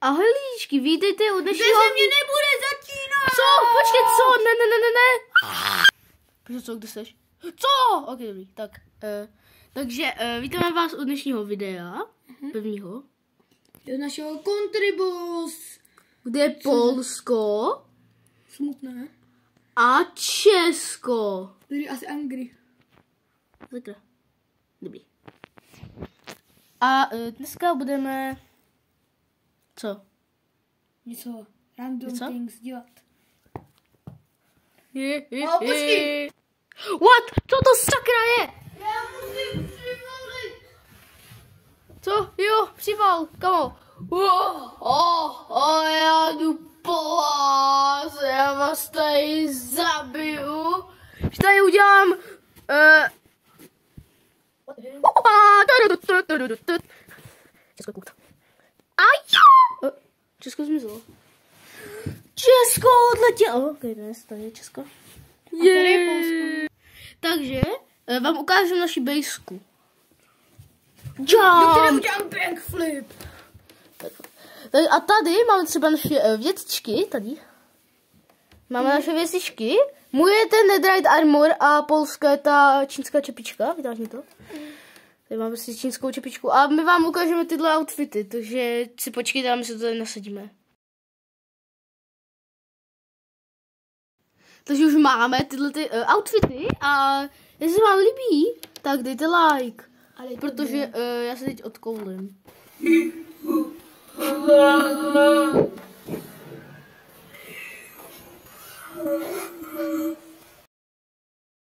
Ahoj líčky, vítejte u dnešního... Že mě nebude začínat! Co? Počkej, co? Ne. Protože co, kde seš? Co? Ok, dobrý, tak. Takže vítáme vás u dnešního videa, prvního. Do našeho Contribus. Kde je Polsko Smutné. a Česko. Tady asi Angry. Zakra. Dobrý. A dneska budeme... Co? Něco random Něco? things dělat. Počkej. What? Co to sakra je? Já musím přivolit. Co? Jo, přival. Kamo? Já jdu po vás. Já vás tady zabiju. Že tady udělám... Česko je kult. Česko zmizelo. Česko odletělo. Ok, dnes tady je Česko. Tady je Polsko. Takže vám ukážu naši bejsku. Do které Jump! udělám backflip. A tady máme třeba naše věcičky, tady. Máme naše věcičky. Můj je ten Netherite Armor a Polska je ta čínská čepička. Vytáž mi to. Tady máme si čínskou čepičku. A my vám ukážeme tyhle outfity, takže si počkejte a my se to tady nasadíme. Takže už máme tyhle outfity a jestli vám líbí, tak dejte like. Protože já se teď odkoulím.